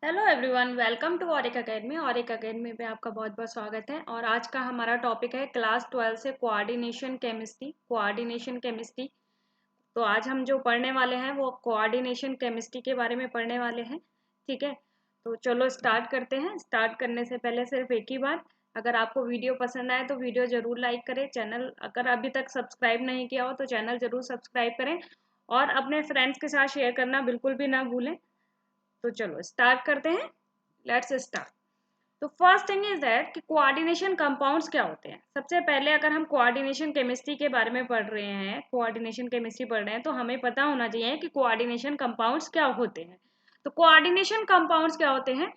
Hello everyone, welcome to Auric Academy. Auric Academy पे आपका बहुत बहुत स्वागत है। और आज का हमारा टॉपिक है क्लास 12 से कोऑर्डिनेशन केमिस्ट्री। तो आज हम जो पढ़ने वाले हैं वो कोऑर्डिनेशन केमिस्ट्री के बारे में पढ़ने वाले हैं। ठीक है, तो चलो स्टार्ट करते हैं। स्टार्ट करने से पहले सिर्फ एक ही बात, अगर आपको वीडियो पसंद आए तो वीडियो ज़रूर लाइक करें। चैनल अगर अभी तक सब्सक्राइब नहीं किया हो तो चैनल ज़रूर सब्सक्राइब करें और अपने फ्रेंड्स के साथ शेयर करना बिल्कुल भी ना भूलें। तो चलो स्टार्ट करते हैं। Let's start. तो फर्स्ट थिंग इज दैट कि कोऑर्डिनेशन कंपाउंड्स क्या होते हैं। सबसे पहले अगर हम कोऑर्डिनेशन केमिस्ट्री के बारे में पढ़ रहे हैं, कोऑर्डिनेशन केमिस्ट्री पढ़ रहे हैं, तो हमें पता होना चाहिए कि कोऑर्डिनेशन कंपाउंड्स क्या होते हैं। तो कोऑर्डिनेशन कंपाउंड्स क्या होते हैं?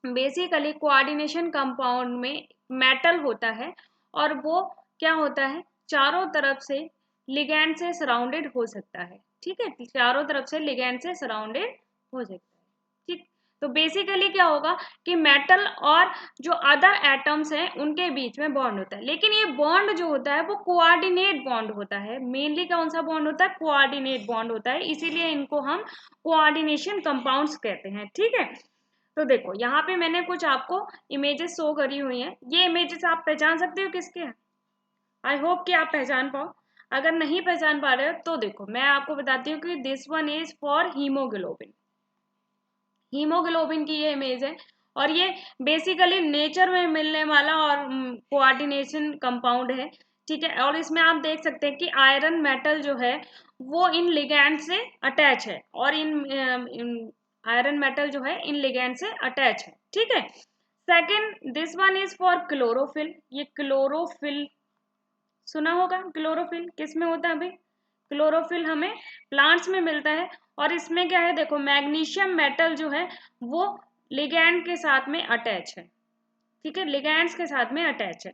बेसिकली कोऑर्डिनेशन कंपाउंड में मेटल होता है और वो क्या होता है, चारों तरफ से लिगैंड से सराउंडेड हो सकता है। ठीक है, चारों तरफ से लिगैंड से सराउंडेड हो सकता है। ठीक, तो बेसिकली क्या होगा कि मेटल और जो अदर एटम्स हैं उनके बीच में बॉन्ड होता है, लेकिन ये बॉन्ड जो होता है वो कोऑर्डिनेट बॉन्ड होता है। मेनली कौन सा बॉन्ड होता है? कोऑर्डिनेट बॉन्ड होता है, इसीलिए इनको हम कोऑर्डिनेशन कंपाउंड्स कहते हैं। ठीक है, तो देखो यहाँ पे मैंने कुछ आपको इमेजेस शो करी हुई हैं। ये इमेजेस आप पहचान सकते हो किसके हैं? आई होप कि आप पहचान पाओ। अगर नहीं पहचान पा रहे हो तो देखो मैं आपको बताती हूँ कि this one is for haemoglobin. Haemoglobin की ये इमेज है और ये बेसिकली नेचर में मिलने वाला और कोऑर्डिनेशन कंपाउंड है। ठीक है, और इसमें आप देख सकते हैं कि आयरन मेटल जो है वो इन लिगैंड से अटैच है और इन आयरन मेटल जो है इन लिगैंड से अटैच है। ठीक है, second this one is for chlorophyll. ये क्लोरोफिल सुना होगा। क्लोरोफिल किस में होता है अभी? क्लोरोफिल हमें प्लांट्स में मिलता है और इसमें क्या है, देखो मैग्नीशियम मेटल जो है वो लिगैंड के साथ में अटैच है। ठीक है, लिगैंड्स के साथ में अटैच है।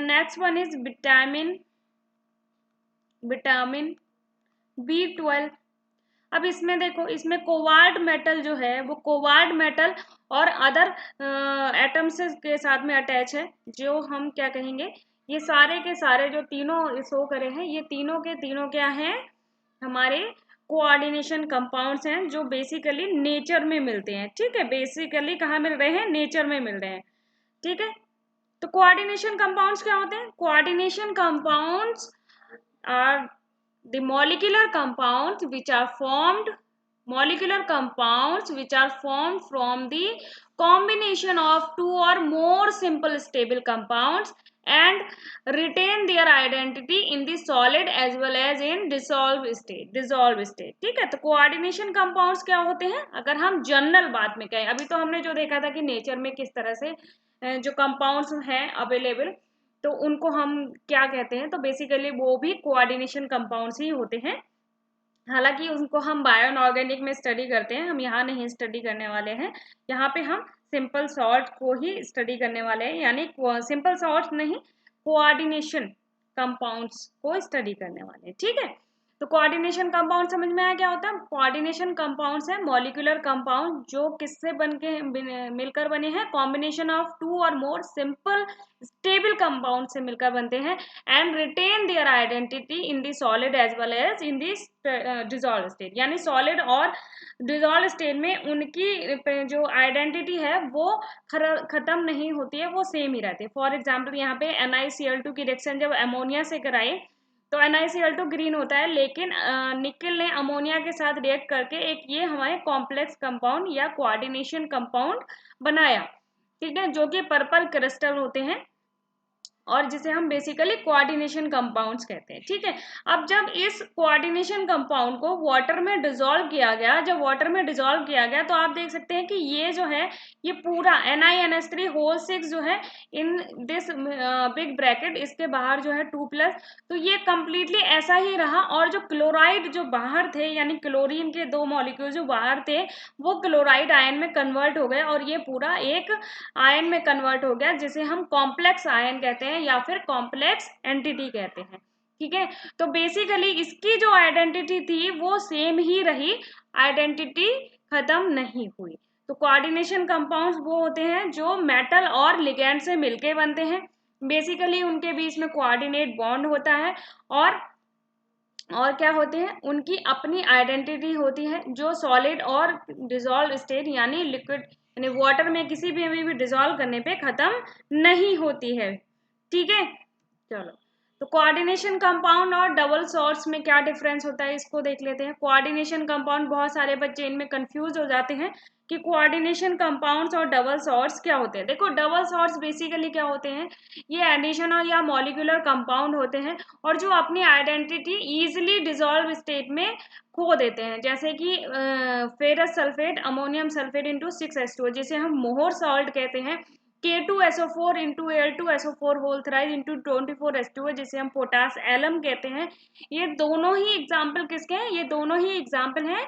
Next one is vitamin vitamin B12। अब इसमें देखो, इसमें कोवाल्ट मेटल जो है वो कोवाल्ट मेटल और अदर एटम्स के साथ में अटैच है, जो हम क्या कहेंगे, ये सारे के सारे जो तीनों शो करे हैं ये तीनों के तीनों क्या हैं, हमारे कोऑर्डिनेशन कंपाउंड्स हैं जो बेसिकली नेचर में मिलते हैं। ठीक है, बेसिकली कहाँ मिल रहे हैं? नेचर में मिल रहे हैं। ठीक है, तो कोऑर्डिनेशन कंपाउंड्स क्या होते हैं? Coordination compounds are the molecular compounds which are formed from the combination of two or more simple stable compounds and retain their identity in the solid as well as in dissolved state। ठीक है, तो coordination compounds क्या होते हैं अगर हम general बात में कहें। अभी तो हमने जो देखा था कि नेचर में किस तरह से जो कंपाउंड्स हैं अवेलेबल, तो उनको हम क्या कहते हैं, तो बेसिकली वो भी कोऑर्डिनेशन कंपाउंड्स ही होते हैं। हालांकि उनको हम बायो ऑर्गेनिक में स्टडी करते हैं, हम यहाँ नहीं स्टडी करने वाले हैं। यहाँ पे हम सिंपल सॉल्ट को ही स्टडी करने वाले हैं, यानी सिंपल सॉल्ट नहीं, कोऑर्डिनेशन कंपाउंड्स को स्टडी करने वाले हैं। ठीक है, तो कोऑर्डिनेशन कंपाउंड समझ में आया क्या होता है? कोऑर्डिनेशन कंपाउंड्स है मॉलिक्यूलर कंपाउंड जो किससे बन के मिलकर बने हैं, कॉम्बिनेशन ऑफ टू और मोर सिंपल स्टेबल कंपाउंड से मिलकर बनते हैं and retain their identity in the solid as well as in the dissolve state. यानी सॉलिड और डिजॉल्व स्टेट में उनकी जो आइडेंटिटी है वो खत्म नहीं होती है, वो सेम ही रहती है। फॉर एग्जाम्पल यहाँ पे NiCl2 की रिएक्शन जब अमोनिया से कराई तो NiCl2 ग्रीन होता है, लेकिन निकल ने अमोनिया के साथ रिएक्ट करके एक ये हमारे कॉम्प्लेक्स कंपाउंड या कोऑर्डिनेशन कंपाउंड बनाया। ठीक है, जो कि पर्पल क्रिस्टल होते हैं और जिसे हम बेसिकली कोऑर्डिनेशन कंपाउंड्स कहते हैं। ठीक है, अब जब इस कोऑर्डिनेशन कंपाउंड को वाटर में डिसॉल्व किया गया, जब वाटर में डिसॉल्व किया गया तो आप देख सकते हैं कि ये जो है ये पूरा NiNH3 जो है इन दिस बिग ब्रैकेट, इसके बाहर जो है 2+, तो ये कंप्लीटली ऐसा ही रहा। और जो क्लोराइड जो बाहर थे, यानी क्लोरीन के 2 मॉलिक्यूल जो बाहर थे वो क्लोराइड आयन में कन्वर्ट हो गए और ये पूरा एक आयन में कन्वर्ट हो गया, जिसे हम कॉम्प्लेक्स आयन कहते हैं या फिर कॉम्प्लेक्स एंटिटी कहते हैं। ठीक है, तो बेसिकली इसकी जो आइडेंटिटी थी वो सेम ही रही, आइडेंटिटी खत्म नहीं हुई। तो कोऑर्डिनेशन कंपाउंड्स वो होते हैं जो मेटल और लिगैंड से मिलके बनते हैं। बेसिकली उनके बीच में कोऑर्डिनेट बॉन्ड होता है और और क्या होते हैं, उनकी अपनी आइडेंटिटी होती है जो सॉलिड और डिसॉल्व स्टेट यानी लिक्विड यानी वाटर में किसी भी डिसॉल्व करने पे खत्म नहीं होती है। ठीक है, चलो तो कोऑर्डिनेशन कंपाउंड और डबल सॉर्ट्स में क्या डिफरेंस होता है इसको देख लेते हैं। कोऑर्डिनेशन कंपाउंड, बहुत सारे बच्चे इनमें कंफ्यूज हो जाते हैं कि कोऑर्डिनेशन कंपाउंड्स और डबल सॉर्ट्स क्या होते हैं। देखो डबल सॉर्ट्स बेसिकली क्या होते हैं, ये एडिशन और या मॉलिक्यूलर कंपाउंड होते हैं और जो अपनी आइडेंटिटी इजीली डिसॉल्व स्टेट में खो देते हैं, जैसे कि ferrous sulphate ammonium sulphate into 6H2 जिसे हम मोहर सॉल्ट कहते हैं, K2SO4 into Al2SO4 whole thrice into 24H2 जिसे हम पोटास एलम कहते हैं। ये दोनों ही एग्जाम्पल किसके हैं, ये दोनों ही एग्जाम्पल हैं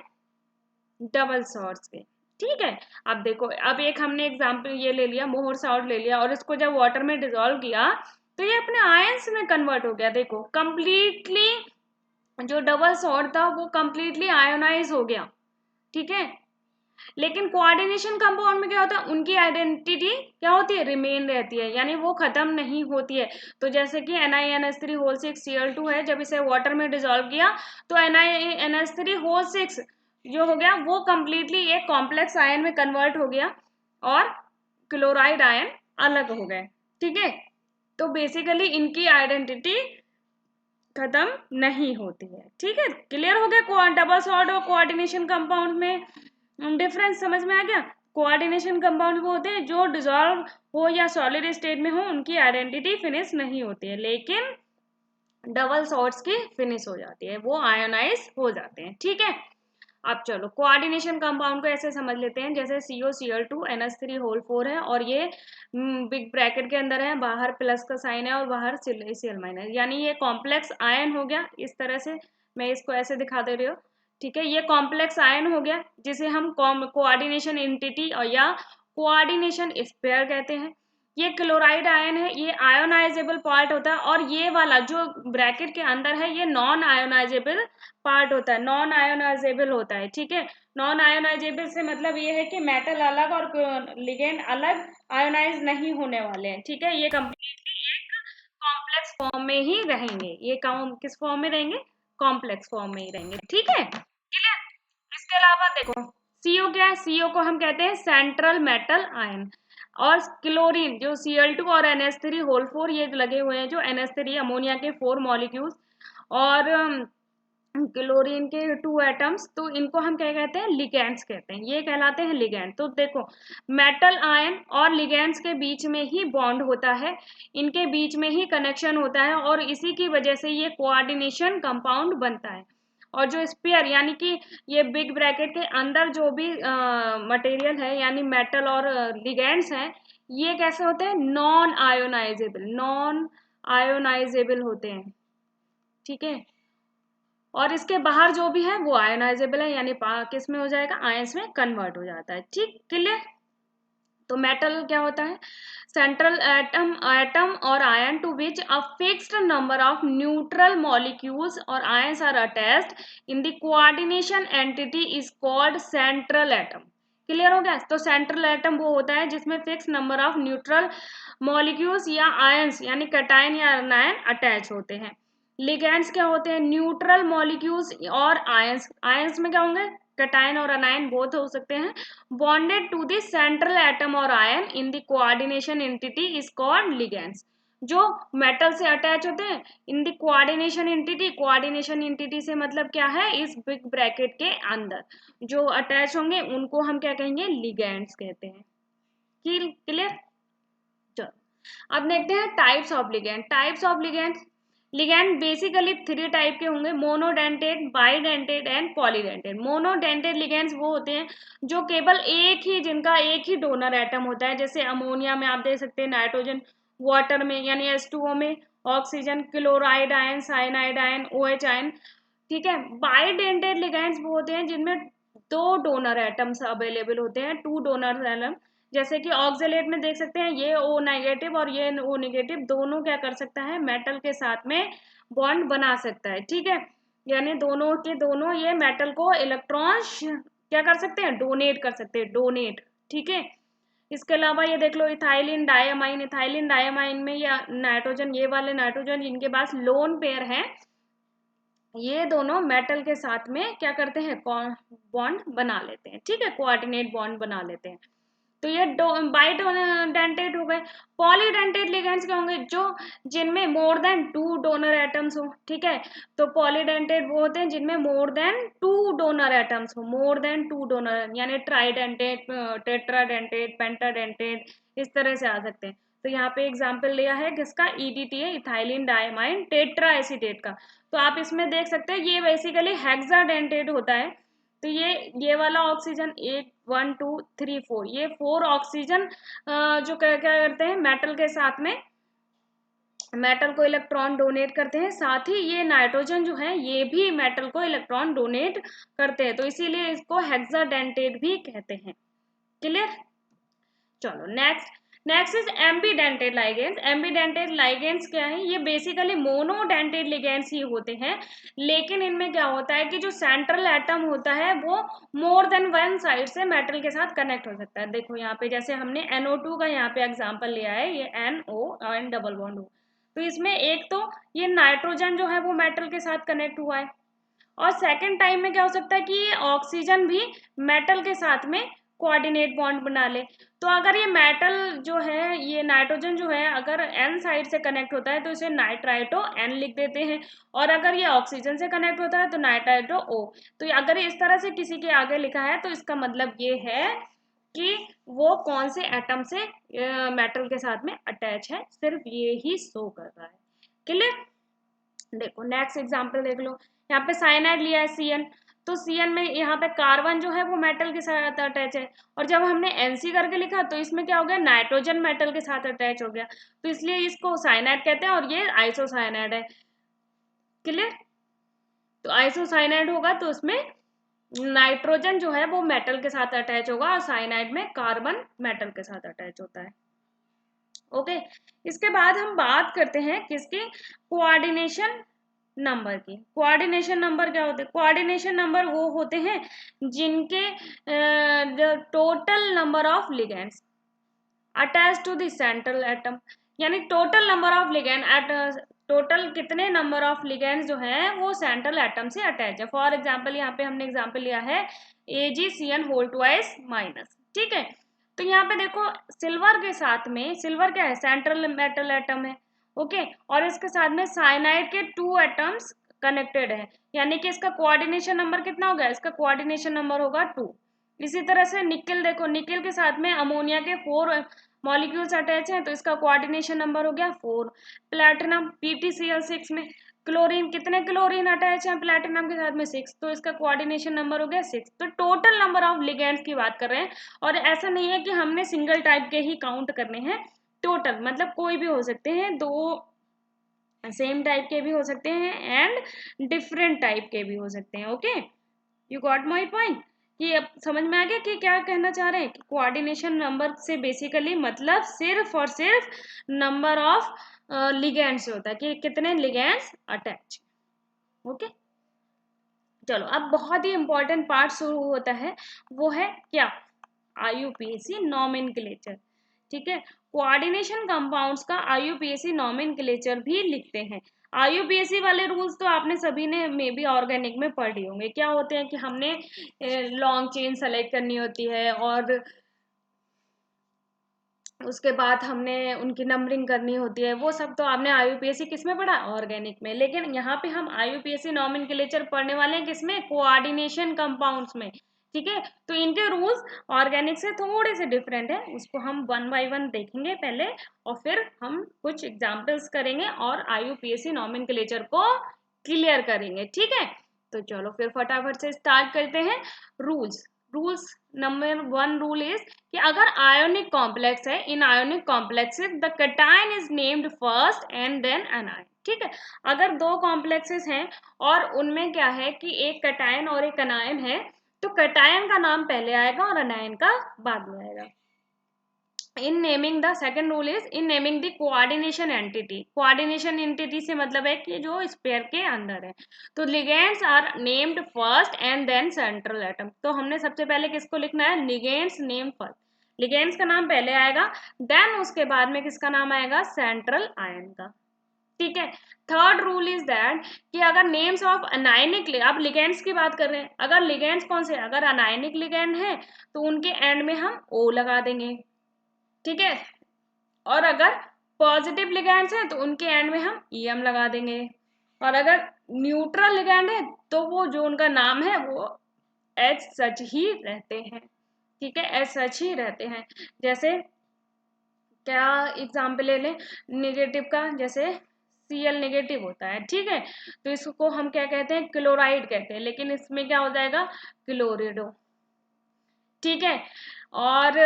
डबल सॉर्ट्स के। ठीक है, अब देखो, अब एक हमने एग्जाम्पल ये ले लिया, मोहर सॉल्ट ले लिया और इसको जब वाटर में डिसॉल्व किया तो ये अपने आयंस में कन्वर्ट हो गया। देखो कंप्लीटली जो डबल सॉल्ट था वो कंप्लीटली आयोनाइज हो गया। ठीक है, लेकिन कोऑर्डिनेशन कंपाउंड में क्या होता है, उनकी आइडेंटिटी क्या होती है, रिमेन रहती है, यानी वो खत्म नहीं होती है। तो जैसे कि NiNH3 होल 6 Cl2 है, जब इसे वाटर में डिसॉल्व किया तो NiNH3 होल 6 जो हो गया वो कंप्लीटली एक कॉम्प्लेक्स आयन में कन्वर्ट हो गया और क्लोराइड आयन अलग हो गए। ठीक है, तो बेसिकली इनकी आइडेंटिटी खत्म नहीं होती है। ठीक है, क्लियर हो गया डबल सॉल्ट और कोऑर्डिनेशन कंपाउंड में डिफरेंस समझ में आ गया। कोऑर्डिनेशन कंपाउंड वो होते हैं जो डिसॉल्व हो या सॉलिड स्टेट में हो, उनकी आइडेंटिटी फिनिश नहीं होती है, लेकिन डबल सॉल्ट्स की फिनिश हो जाती है, वो आयोनाइज हो जाते हैं। ठीक है, अब चलो कोऑर्डिनेशन कंपाउंड को ऐसे समझ लेते हैं, जैसे COCl2NH3 होल 4 है और ये बिग ब्रैकेट के अंदर है, बाहर प्लस का साइन है और बाहर Cl- यानी ये कॉम्प्लेक्स आयन हो गया। इस तरह से मैं इसको ऐसे दिखा दे रही हूँ। ठीक है, ये कॉम्प्लेक्स आयन हो गया जिसे हम कोऑर्डिनेशन एंटिटी और या कोऑर्डिनेशन स्पेयर कहते हैं। ये क्लोराइड आयन है, ये आयोनाइजेबल पार्ट होता है और ये वाला जो ब्रैकेट के अंदर है ये नॉन आयोनाइजेबल पार्ट होता है, नॉन आयोनाइजेबल होता है। ठीक है, नॉन आयोनाइजेबल से मतलब ये है कि मेटल अलग और लिगेंड अलग आयोनाइज नहीं होने वाले हैं। ठीक है, ये कंप्लीटली एक कॉम्प्लेक्स फॉर्म में ही रहेंगे। ये किस फॉर्म में रहेंगे, कॉम्प्लेक्स फॉर्म में ही रहेंगे। ठीक है, क्लियर। इसके अलावा देखो सीओ क्या है, सीओ को हम कहते हैं सेंट्रल मेटल आयन। और क्लोरीन जो Cl2 और NH3 होल 4 ये लगे हुए हैं, जो NH3 अमोनिया के 4 मॉलिक्यूल्स और क्लोरीन के 2 एटम्स, तो इनको हम क्या कहते हैं, लिगैंड्स कहते हैं, ये कहलाते हैं लिगैंड। तो देखो मेटल आयन और लिगैंड्स के बीच में ही बॉन्ड होता है, इनके बीच में ही कनेक्शन होता है और इसी की वजह से ये कोऑर्डिनेशन कंपाउंड बनता है। और जो स्पेयर यानी कि ये बिग ब्रैकेट के अंदर जो भी मटेरियल है यानी मेटल और लिगैंड्स हैं, ये कैसे होते हैं, नॉन आयोनाइजेबल होते हैं। ठीक है, और इसके बाहर जो भी है वो आयोनाइजेबल है, यानी किस में हो जाएगा, आयंस में कन्वर्ट हो जाता है। ठीक, क्लियर। तो मेटल क्या होता है, सेंट्रल एटम और ion to which a fixed number of neutral molecules और ions are attached in the coordination entity is called central atom. Clear हो गया। तो सेंट्रल एटम वो होता है जिसमें fix number of neutral molecules या आयंस यानी कैटायन या एनायन अटैच होते हैं। लिगैंड्स क्या होते हैं, न्यूट्रल मॉलिक्यूल्स और आयंस, आयंस में क्या होंगे, कैटायन और अनायन बोथ हो सकते हैं, bonded to the central atom और ion in the coordination entity is called ligands. जो मेटल से अटैच होते हैं in the coordination entity, coordination entity से मतलब क्या है, इस बिग ब्रैकेट के अंदर जो अटैच होंगे उनको हम क्या कहेंगे, लिगैंड्स कहते हैं। क्लियर। चलो अब देखते हैं types of ligand. Types of ligand, ligand basically 3 type के होंगे, monodentate, bidentate and polydentate. Monodentate ligands वो होते हैं जो केवल जिनका एक ही डोनर एटम होता है, जैसे अमोनिया में आप देख सकते हैं नाइट्रोजन, वाटर में यानी H2O में oxygen, chloride ion, cyanide ion, OH ion. ठीक है, बाइडेंटेड लिगैंड्स वो होते हैं जिनमें 2 डोनर एटम्स अवेलेबल होते हैं, 2 डोनर एटम। जैसे कि ऑक्सलेट में देख सकते हैं ये O नेगेटिव और ये O नेगेटिव दोनों क्या कर सकता है, मेटल के साथ में बॉन्ड बना सकता है। ठीक है, यानी दोनों के दोनों ये मेटल को इलेक्ट्रॉन्स क्या कर सकते हैं, डोनेट कर सकते हैं, डोनेट। ठीक है, इसके अलावा ये देख लो इथाइलिन डायमाइन, इथाइलिन डायमाइन में या नाइट्रोजन, ये वाले नाइट्रोजन जिनके पास लोन पेयर है ये दोनों मेटल के साथ में क्या करते हैं, बॉन्ड बना लेते हैं, ठीक है, कोऑर्डिनेट बॉन्ड बना लेते हैं। तो ये बाइडेंटेट हो गए। पॉलीडेंटेट लिगेंड्स क्या होंगे, जो जिनमें मोर देन 2 डोनर एटम्स हो, ठीक है। तो पॉलीडेंटेट वो होते हैं जिनमें मोर देन 2 डोनर एटम्स हो, मोर देन 2 डोनर, यानी ट्राइडेंटेट, टेट्राडेंटेट, पेंटाडेंटेट, इस तरह से आ सकते हैं। तो यहाँ पे एग्जाम्पल लिया है किसका, EDTA, ethylene diamine tetra acetate का। तो आप इसमें देख सकते हैं ये बेसिकली हेक्साडेंटेट होता है। तो ये वाला ऑक्सीजन 8 1 2 3 4, ये 4 ऑक्सीजन जो क्या क्या करते हैं, मेटल के साथ में मेटल को इलेक्ट्रॉन डोनेट करते हैं, साथ ही ये नाइट्रोजन जो है ये भी मेटल को इलेक्ट्रॉन डोनेट करते हैं, तो इसीलिए इसको हेक्साडेंटेट भी कहते हैं। क्लियर। चलो नेक्स्ट इज एम्बीडेंटेड लाइगेंड्स। एम्बीडेंटेड लाइगेंड्स क्या है, ये बेसिकली मोनोडेंटेड लिगेंड्स ही होते हैं, लेकिन इनमें क्या होता है कि जो सेंट्रल एटम होता है वो मोर देन वन साइड से मेटल के साथ कनेक्ट हो सकता है। देखो यहाँ पे जैसे हमने NO2 का यहाँ पे एग्जांपल लिया है, ये NO एंड डबल बॉन्ड हो, तो इसमें एक तो ये नाइट्रोजन जो है वो मेटल के साथ कनेक्ट हुआ है, और सेकेंड टाइम में क्या हो सकता है कि ये ऑक्सीजन भी मेटल के साथ में कोऑर्डिनेट बॉन्ड बना ले। तो अगर ये मेटल जो है, ये नाइट्रोजन जो है, अगर N साइड से कनेक्ट होता है तो इसे नाइट्राइटो N लिख देते हैं, और अगर ये ऑक्सीजन से कनेक्ट होता है तो नाइट्राइटो O। तो अगर इस तरह से किसी के आगे लिखा है तो इसका मतलब ये है कि वो कौन से एटम से मेटल के साथ में अटैच है, सिर्फ ये ही शो कर रहा है। क्लियर। देखो नेक्स्ट एग्जांपल देख लो, यहाँ पे साइनाइड लिया है CN, तो CN में यहाँ पे कार्बन जो है वो मेटल के साथ अटैच है, और जब हमने NC करके लिखा तो इसमें क्या हो गया, नाइट्रोजन मेटल के साथ अटैच हो गया, तो इसलिए इसको साइनाइड कहते हैं, और ये आइसोसाइनाइड है। क्लियर। तो आइसोसाइनाइड होगा तो उसमें नाइट्रोजन जो है वो मेटल के साथ अटैच होगा, और साइनाइड में कार्बन मेटल के साथ अटैच होता है। ओके। इसके बाद हम बात करते हैं किसकी, कोऑर्डिनेशन नंबर की। कोऑर्डिनेशन नंबर क्या होते हैं, कोऑर्डिनेशन नंबर वो होते हैं जिनके total number of ligands attach to the central atom, यानी total number of ligand at, total कितने नंबर ऑफ लिगेंड्स जो हैं वो सेंट्रल एटम से अटैच है। फॉर एग्जांपल यहाँ पे हमने एग्जांपल लिया है AgCN होल ट्वाइस माइनस, ठीक है। तो यहाँ पे देखो सिल्वर के साथ में, सिल्वर क्या है, सेंट्रल मेटल एटम है, ओके, और इसके साथ में साइनाइड के 2 एटम्स कनेक्टेड है, यानी कि इसका कोऑर्डिनेशन नंबर कितना होगा, इसका कोऑर्डिनेशन नंबर होगा 2। इसी तरह से निकेल, देखो निकेल के साथ में अमोनिया के 4 मॉलिक्यूल्स अटैच हैं, तो इसका कोऑर्डिनेशन नंबर हो गया 4। प्लैटिनम PTCl6 में क्लोरीन, कितने क्लोरीन अटैच हैं प्लैटिनम के साथ में, 6, तो इसका कोऑर्डिनेशन नंबर हो गया 6। तो टोटल नंबर ऑफ लिगेंड्स की बात कर रहे हैं, और ऐसा नहीं है कि हमने सिंगल टाइप के ही काउंट करने हैं, टोटल मतलब कोई भी हो सकते हैं, 2 सेम टाइप के भी हो सकते हैं एंड डिफरेंट टाइप के भी हो सकते हैं। Okay, you got my point, कि अब समझ में आ गया कि क्या कहना चाह रहे हैं, कि कोऑर्डिनेशन नंबर से बेसिकली मतलब सिर्फ और सिर्फ नंबर ऑफ लिगेंड्स से होता है, कि कितने लिगेंड्स अटैच। ओके, चलो अब बहुत ही इंपॉर्टेंट पार्ट शुरू होता है, वो है क्या, IUPAC नॉमेनक्लेचर, ठीक है। कोऑर्डिनेशन कंपाउंड्स का IUPAC नॉमेनक्लेचर भी लिखते हैं। IUPAC वाले रूल्स तो आपने सभी ने मे बी ऑर्गेनिक में पढ़े होंगे, क्या होते हैं कि हमने लॉन्ग चेन सेलेक्ट करनी होती है, और उसके बाद हमने उनकी नंबरिंग करनी होती है, वो सब तो आपने IUPAC किस में पढ़ा, ऑर्गेनिक में। लेकिन यहाँ पे हम IUPAC नॉमेनक्लेचर पढ़ने वाले हैं किसमें, कोऑर्डिनेशन कंपाउंड्स में, ठीक है। तो इनके रूल्स ऑर्गेनिक से थोड़े से डिफरेंट है, उसको हम 1 बाय 1 देखेंगे पहले, और फिर हम कुछ एग्जाम्पल्स करेंगे और IUPAC नॉमेनक्लेचर को क्लियर करेंगे, ठीक है। तो चलो फिर फटाफट से स्टार्ट करते हैं। रूल्स नंबर 1 रूल इज कि अगर आयोनिक कॉम्प्लेक्स है, in ionic complexes the cation is named first and then anion, ठीक है। अगर 2 कॉम्प्लेक्सेस हैं और उनमें क्या है कि एक कैटायन और एक एनायन है, तो कैटायन का नाम पहले आएगा और एनायन का बाद में आएगा। In naming the second rule is in naming the coordination entity. Coordination entity से मतलब है कि जो स्पेयर के अंदर है, तो ligands are named first and then central atom. तो हमने सबसे पहले किसको लिखना है, लिगेंड्स नेम फर्स्ट, लिगेंड्स का नाम पहले आएगा, देन उसके बाद में किसका नाम आएगा, सेंट्रल आयन का, ठीक है। थर्ड रूल इज दैट कि अगर नेम्स ऑफ अनायनिक, अब लिगेंड्स की बात कर रहे हैं, अगर लिगेंड्स कौन से, अगर अनायनिक लिगेंड है तो उनके एंड में हम ओ लगा देंगे, ठीक है। और अगर पॉजिटिव लिगेंड्स है तो उनके एंड में हम ईएम लगा देंगे। और अगर न्यूट्रल लिगेंड है तो वो जो उनका नाम है वो एज सच ही रहते हैं, ठीक है, एज सच ही रहते हैं। जैसे क्या एग्जाम्पल ले लें नेगेटिव का, जैसे Cl नेगेटिव होता है, ठीक है, तो इसको हम क्या कहते हैं, क्लोराइड कहते हैं, लेकिन इसमें क्या हो जाएगा, क्लोरिडो, ठीक है। और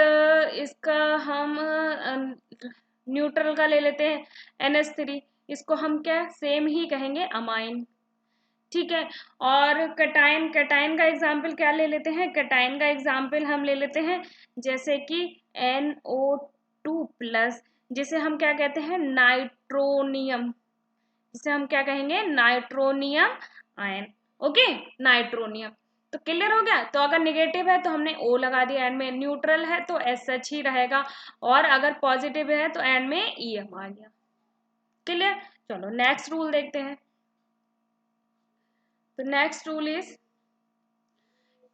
इसका हम न्यूट्रल का ले लेते हैं NH3, इसको हम क्या सेम ही कहेंगे अमाइन, ठीक है। और कटाइन, कटाइन का एग्जाम्पल क्या ले लेते हैं, कटाइन का एग्जाम्पल हम ले लेते हैं जैसे कि NO2+, जिसे हम क्या कहते हैं नाइट्रोनियम, जिसे हम क्या कहेंगे नाइट्रोनियम आयन, ओके, नाइट्रोनियम। तो क्लियर हो गया। तो अगर नेगेटिव है तो हमने ओ लगा दिया एंड में, न्यूट्रल है तो एस एच ही रहेगा, और अगर पॉजिटिव है तो एंड में ईएम आ गया, क्लियर। चलो नेक्स्ट रूल देखते हैं। तो नेक्स्ट रूल इज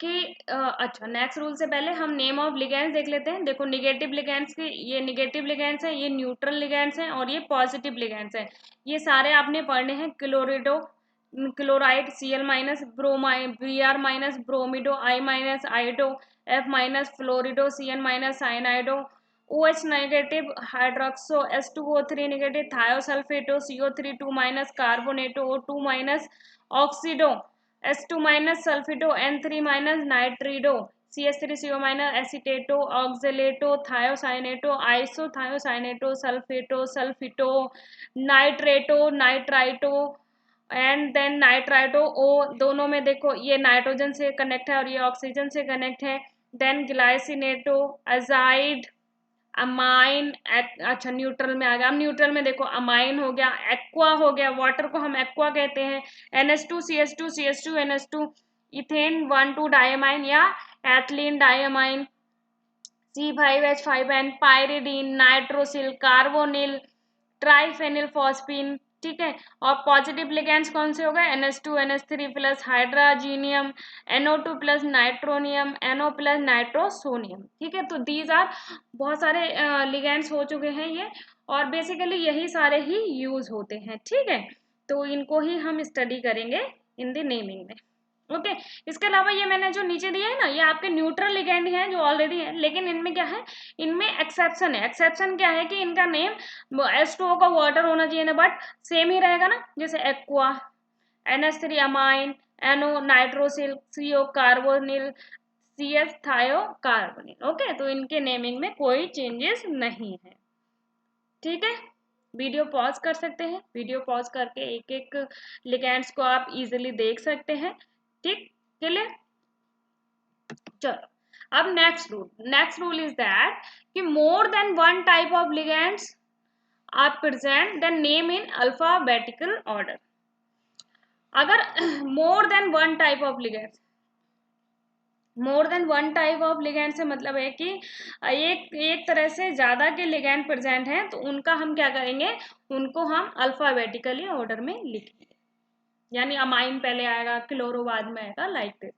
कि अच्छा, नेक्स्ट रूल से पहले हम नेम ऑफ लिगेंड्स देख लेते हैं। देखो निगेटिव लिगेंड्स के, ये निगेटिव लिगेंड्स हैं, ये न्यूट्रल लिगेंड्स हैं, और ये पॉजिटिव लिगेंड्स हैं। ये सारे आपने पढ़ने हैं, chlorido, chloride, Cl-, bromide, Br-, bromido, I-, iodo, F-, fluorido, Cn-, cyanido, OH negative, hydroxo, H2O3 negative, thiosulphato, CO3 2-, carbonato, O2-, oxido, S2-, sulphido, N3-, nitrido, CH3CO-, acetato, oxalato, thiocyanato, isothiocyanato, sulphato, sulphito, nitrato, nitrito, and then nitrito O, दोनों में देखो ये nitrogen से connect है और ये oxygen से connect है। देन ग्लाइसिनेटो, अजाइड, अमाइन, अच्छा न्यूट्रल में आ गया। अब न्यूट्रल में देखो अमाइन हो गया, एक्वा हो गया, वाटर को हम एक्वा कहते हैं, NH2CH2CH2NH2, इथेन 1,2 डायमाइन या ethylene diamine, C5H5N, pyridine, nitrosyl, carbonyl, triphenyl phosphine, ठीक है। और पॉजिटिव लिगेंड्स कौन से हो गए, NH2 NH3+ हाइड्रोजीनियम, NO2+ nitronium, NO+ nitrosonium, ठीक है। तो दीज आर बहुत सारे लिगेंड्स हो चुके हैं ये, और बेसिकली यही सारे ही यूज होते हैं, ठीक है। तो इनको ही हम स्टडी करेंगे इन द नेमिंग में, ओके। इसके अलावा ये मैंने जो नीचे दिया है ना, ये आपके न्यूट्रल लिगेंड हैं जो ऑलरेडी है, लेकिन इनमें क्या है, इनमें एक्सेप्शन है। एक्सेप्शन क्या है कि इनका नेम H2O का वाटर होना चाहिए ना, बट सेम ही रहेगा ना, जैसे aqua, NH3 amine, NO nitrosyl, CO carbonyl, CS थायो कार्बोनिल, ओके। तो इनके नेमिंग में कोई चेंजेस नहीं है, ठीक है। वीडियो पॉज कर सकते हैं, वीडियो पॉज करके एक एक लिगेंड्स को आप इजीली देख सकते हैं, ठीक, क्लियर। चलो अब नेक्स्ट रूल इज दैट कि more than one type of ligands are present then name in alphabetical order. अगर more than one type of ligands, more than one type of ligand से मतलब है कि एक तरह से ज्यादा के लिगेंड प्रेजेंट हैं, तो उनका हम क्या करेंगे, उनको हम अल्फाबेटिकली ऑर्डर में लिखेंगे, यानी अमाइन पहले आएगा, क्लोरो बाद में आएगा, like this.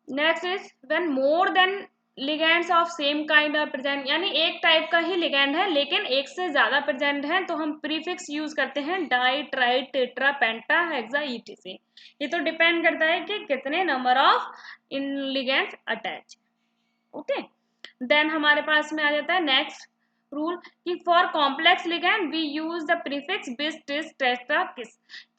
Next is when more than ligands of same kind are present, यानी एक टाइप का ही लिगेंड है लेकिन एक से ज्यादा प्रेजेंट है, तो हम प्रीफिक्स यूज करते हैं di, tri, tetra, penta, hexa, ETC। ये तो डिपेंड करता है कि कितने नंबर ऑफ इन लिगेंड्स अटैच, ओके। देन हमारे पास में आ जाता है नेक्स्ट रूल कि for complex ligand we use the prefix bis, tris, tetrakis,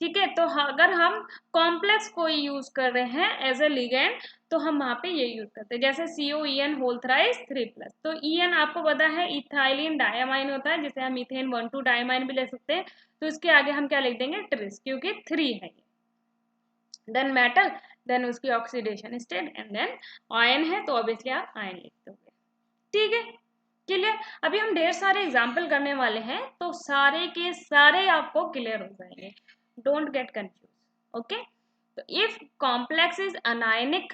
ठीक है। तो अगर हम कॉम्प्लेक्स कोई यूज कर रहे हैं एज ए लिगेंड तो हम वहां पे ये यूज करते हैं, जैसे COEN होल थ्राइस 3+। तो EN आपको पता है इथाइलिन डायमाइन होता है, जिसे हम इथेन 1,2 डायमाइन भी ले सकते हैं, तो इसके आगे हम क्या लिख देंगे, ट्रिस, क्योंकि 3 है। देन मेटल, देन उसकी oxidation state, and then ion है तो ऑब्वियसली आप आयन लिख दोगे, ठीक है, क्लियर। अभी हम ढेर सारे एग्जाम्पल करने वाले हैं, तो सारे के सारे आपको क्लियर हो जाएंगे, डोंट गेट कंफ्यूज, ओके। तो इफ कॉम्प्लेक्स इज अनायनिक,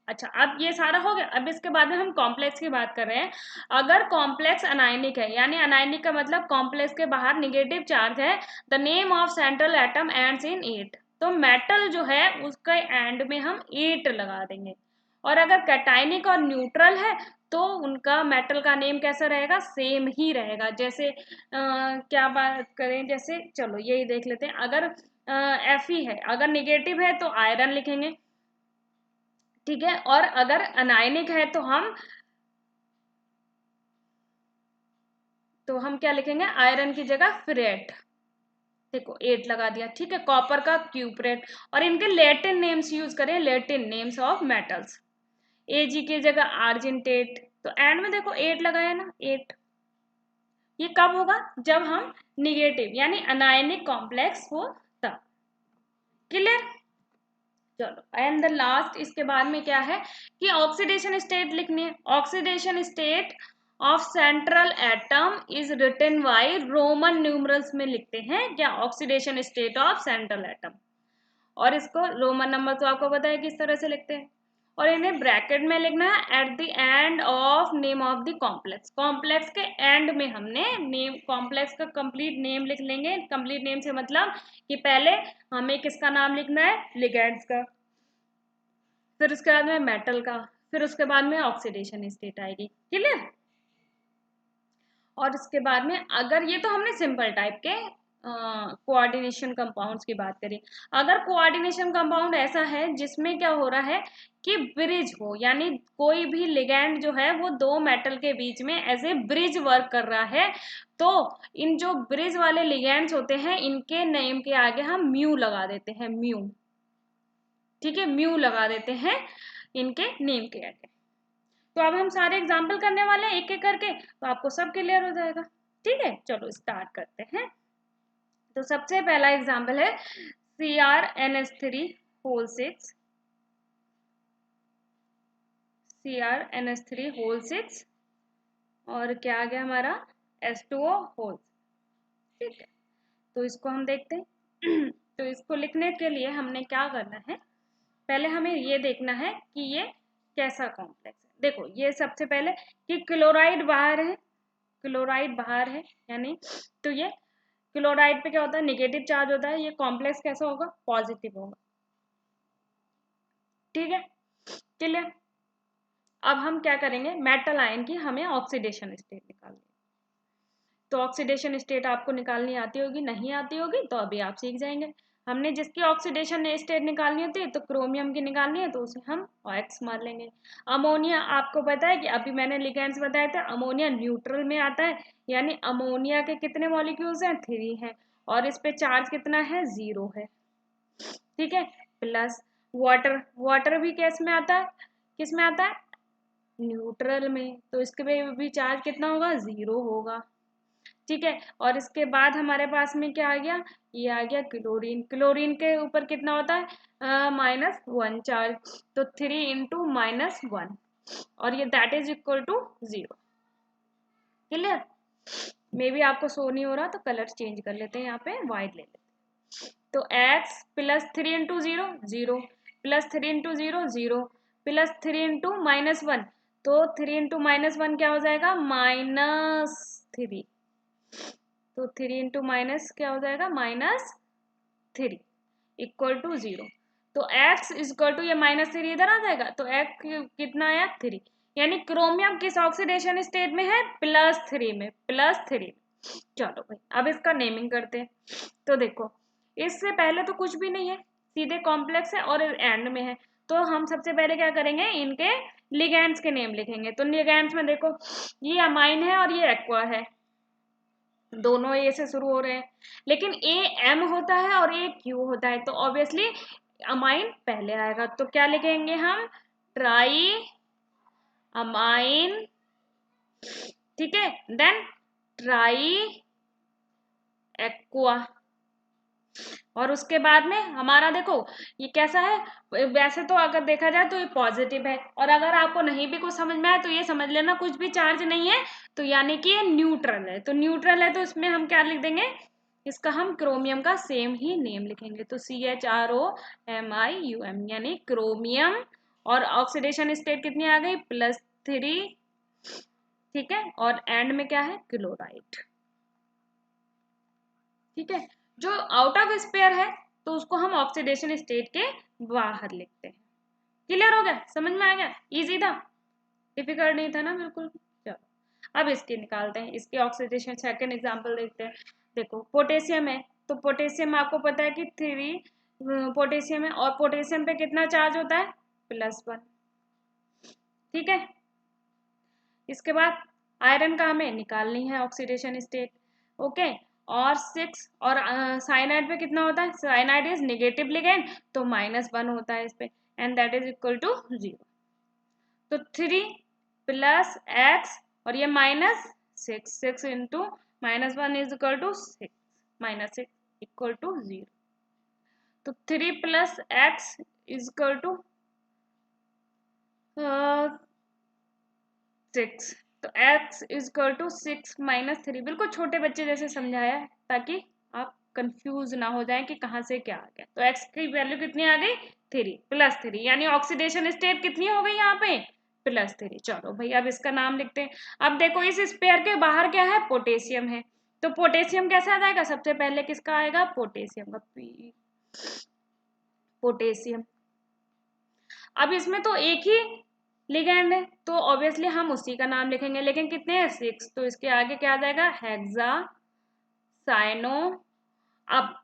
अच्छा, अब ये सारा हो गया। अब इसके बाद में हम कॉम्प्लेक्स की बात कर रहे हैं। अगर कॉम्प्लेक्स अनायनिक है, यानी अनायनिक का मतलब कॉम्प्लेक्स के बाहर निगेटिव चार्ज है, the name of central atom ends in 8। तो मेटल जो है उसके एंड में हम 8 लगा देंगे। और अगर कैटायनिक और न्यूट्रल है तो उनका मेटल का नेम कैसा रहेगा, सेम ही रहेगा। जैसे क्या बात करें, जैसे चलो यही देख लेते हैं। अगर Fe है, अगर निगेटिव है तो आयरन लिखेंगे, ठीक है। और अगर अनायनिक है तो हम क्या लिखेंगे, आयरन की जगह फेरेट। देखो 8 लगा दिया, ठीक है। कॉपर का क्यूपरेट। और इनके लैटिन नेम्स यूज करें, Latin names of metals. Ag की जगह आर्जेंटेट। तो एंड में देखो 8 लगाया ना, 8। ये कब होगा, जब हम निगेटिव यानी अनायनिक कॉम्प्लेक्स हो तब। क्लियर। चलो, एंड द लास्ट इसके बाद में क्या है कि ऑक्सीडेशन स्टेट लिखनी है। Oxidation state of central atom is written by Roman numerals में लिखते हैं क्या, oxidation state of central atom. और इसको रोमन नंबर तो आपको पता है किस तरह से लिखते हैं। और इन्हें ब्रैकेट में लिखना है at the end of name of the complex. Complex के एंड में हमने नेम, कॉम्प्लेक्स का कंप्लीट नेम लिख लेंगे। कंप्लीट नेम से मतलब कि पहले हमें किसका नाम लिखना है, लिगेंड्स का, फिर उसके बाद में मेटल का, फिर उसके बाद में ऑक्सीडेशन स्टेट आएगी। क्लियर। और उसके बाद में अगर ये तो हमने सिंपल टाइप के कोऑर्डिनेशन कंपाउंड्स की बात करें। अगर कोऑर्डिनेशन कंपाउंड ऐसा है जिसमें क्या हो रहा है कि ब्रिज हो, यानी कोई भी लिगैंड जो है वो दो मेटल के बीच में एज ए ब्रिज वर्क कर रहा है, तो इन जो ब्रिज वाले लिगैंड्स होते हैं इनके नेम के आगे हम म्यू लगा देते हैं, म्यू। ठीक है, म्यू लगा देते हैं इनके नेम के आगे। तो अब हम सारे एग्जाम्पल करने वाले हैं एक एक करके, तो आपको सब क्लियर हो जाएगा। ठीक है, चलो स्टार्ट करते हैं। तो सबसे पहला एग्जाम्पल है CrNH3 होल 6, CrNH3 होल 6, और क्या आ गया हमारा H2O होल। ठीक है, तो इसको हम देखते हैं। तो इसको लिखने के लिए हमने क्या करना है, पहले हमें ये देखना है कि ये कैसा कॉम्प्लेक्स है। देखो ये सबसे पहले कि क्लोराइड बाहर है, क्लोराइड बाहर है यानी, तो ये क्लोराइड पे क्या होता है, नेगेटिव चार्ज होता है। ये कॉम्प्लेक्स कैसा होगा, पॉजिटिव होगा। ठीक है, क्लियर। अब हम क्या करेंगे, मेटल आयन की हमें ऑक्सीडेशन स्टेट निकालनी है। तो ऑक्सीडेशन स्टेट आपको निकालनी आती होगी, नहीं आती होगी तो अभी आप सीख जाएंगे। हमने जिसकी ऑक्सीडेशन स्टेट निकालनी होती है, तो क्रोमियम की निकालनी है, तो उसे हम OX मार लेंगे। अमोनिया, आपको पता है कि अभी मैंने लिगेंड्स बताए थे, अमोनिया न्यूट्रल में आता है, यानी अमोनिया के कितने मॉलिक्यूल्स हैं, 3 हैं, और इस पे चार्ज कितना है, 0 है। ठीक है, प्लस वाटर, वाटर भी किस में आता है, किस में आता है, न्यूट्रल में, तो इसके पे भी चार्ज कितना होगा, 0 होगा। ठीक है, और इसके बाद हमारे पास में क्या आ गया, ये आ गया क्लोरीन। क्लोरीन के ऊपर कितना होता है, -1 चार्ज, तो 3 इंटू -1, और ये that is equal to 0। Clear. Maybe आपको शो नहीं हो रहा तो कलर चेंज कर लेते हैं, यहाँ पे वाइट ले लेते हैं। तो x +3 × 0 0, +3 × 0 0, +3 × -1, तो 3 × -1 क्या हो जाएगा, -3। तो 3 इंटू माइनस क्या हो जाएगा, -3 इक्वल टू 0। तो x इक्वल टू ये -3 इधर आ जाएगा, तो x कितना आया, 3। यानी क्रोमियम किस ऑक्सीडेशन स्टेट में है, +3 में, +3। चलो भाई अब इसका नेमिंग करते हैं। तो देखो इससे पहले तो कुछ भी नहीं है, सीधे कॉम्प्लेक्स है और एंड में है। तो हम सबसे पहले क्या करेंगे, इनके लिगेंड्स के नेम लिखेंगे। तो लिगेंड्स में देखो ये अमाइन है और ये एक्वा है, दोनों ए से शुरू हो रहे हैं, लेकिन ए एम होता है और ए क्यू होता है, तो ऑब्वियसली अमाइन पहले आएगा। तो क्या लिखेंगे हम, ट्राई अमाइन, ठीक है, देन ट्राई एक्वा। और उसके बाद में हमारा देखो ये कैसा है, वैसे तो अगर देखा जाए तो ये पॉजिटिव है, और अगर आपको नहीं भी कुछ समझ में आए तो ये समझ लेना कुछ भी चार्ज नहीं है, तो यानी कि ये न्यूट्रल है। तो न्यूट्रल है तो इसमें हम क्या लिख देंगे, इसका हम क्रोमियम का सेम ही नेम लिखेंगे। तो CHROMIUM यानी क्रोमियम और ऑक्सीडेशन स्टेट कितनी आ गई, +3, ठीक है, और एंड में क्या है, क्लोराइड, ठीक है। जो आउट ऑफ स्पेयर है तो उसको हम ऑक्सीडेशन स्टेट के बाहर लिखते हैं। क्लियर हो गया, समझ में आ गया, इजी था, डिफिकल्ट नहीं था ना बिल्कुल। चलो अब इसकी निकालते हैं, इसकी ऑक्सीडेशन सेकंड एग्जांपल देखते हैं। देखो पोटेशियम है, तो पोटेशियम आपको पता है कि 3 पोटेशियम है, और पोटेशियम पे कितना चार्ज होता है, +1, ठीक है। इसके बाद आयरन का हमें निकालनी है ऑक्सीडेशन स्टेट, ओके। और 6, और साइनाइड पे कितना होता है, साइनाइड इज नेगेटिव लिगेंड, तो -1 होता है इस पे, and that is equal to 0। तो 3 + x और ये -6, 6 into -1 is equal to 6, -6 equal to 0। तो 3 + x इज इक्वल टू 6, तो x इज इक्वल टू 6 - 3, बिल्कुल छोटे बच्चे जैसे समझाया है ताकि आप कंफ्यूज ना हो जाएं कि कहाँ से क्या आ गया। तो x की वैल्यू कितनी आ गई, 3 +3, यानी ऑक्सीडेशन स्टेट कितनी हो गई यहाँ पे, +3। चलो भाई अब इसका नाम लिखते हैं। अब देखो इस स्पेयर के बाहर क्या है, पोटेशियम है, तो पोटेशियम कैसा आ जाएगा, सबसे पहले किसका आएगा, पोटेशियम का, पोटेशियम। अब इसमें तो एक ही लिगेंड है तो ऑब्वियसली हम उसी का नाम लिखेंगे, लेकिन कितने हैं, 6, तो इसके आगे क्या आ जाएगा, हेक्सा साइनो। अब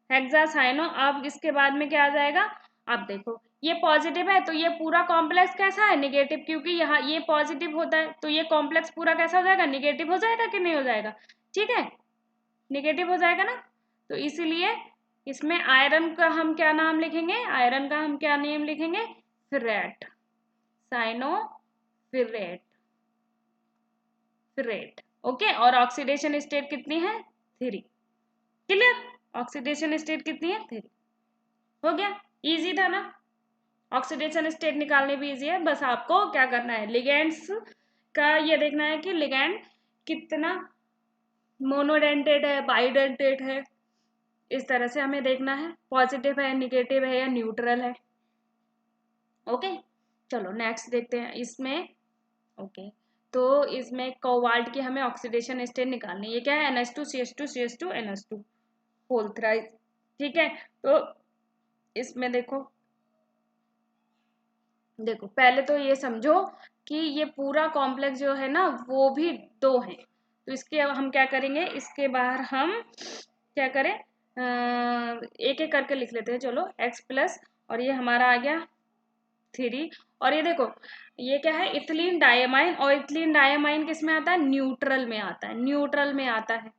हेक्सा साइनो, अब इसके बाद में क्या आ जाएगा, अब देखो ये पॉजिटिव है तो ये पूरा कॉम्प्लेक्स कैसा है, निगेटिव, क्योंकि यहाँ ये पॉजिटिव होता है तो ये कॉम्प्लेक्स पूरा कैसा हो जाएगा, निगेटिव हो जाएगा कि नहीं हो जाएगा, ठीक है, निगेटिव हो जाएगा ना। तो इसीलिए इसमें आयरन का हम क्या नाम लिखेंगे, आयरन का हम क्या नेम लिखेंगे, ferrate, cyano ferrate, ferrate, okay. और ऑक्सीडेशन स्टेट कितनी है, 3, क्लियर, ऑक्सीडेशन स्टेट कितनी है, 3, हो गया, इजी था ना। ऑक्सीडेशन स्टेट निकालने भी इजी है, बस आपको क्या करना है, लिगेंड्स का ये देखना है कि लिगेंड कितना मोनोडेंटेड है, बाइडेंटेड है, इस तरह से हमें देखना है, पॉजिटिव है, निगेटिव है या न्यूट्रल है, ओके। चलो नेक्स्ट देखते हैं इसमें, ओके। तो इसमें कोबाल्ट की हमें ऑक्सीडेशन स्टेट निकालनी है, ये क्या है, NH2CH2CH2NH2 होल थ्राइस, ठीक है। तो इसमें देखो देखो पहले तो ये समझो कि ये पूरा कॉम्प्लेक्स जो है ना वो भी 2 है, तो इसके अब हम क्या करेंगे, इसके बाहर हम क्या करें, एक एक करके लिख लेते हैं, चलो x प्लस, और ये हमारा आ गया 3, और ये देखो ये क्या है, इथिलीन डायमाइन, और इथिलीन डायमाइन किस में आता है, न्यूट्रल में आता है, न्यूट्रल में आता है,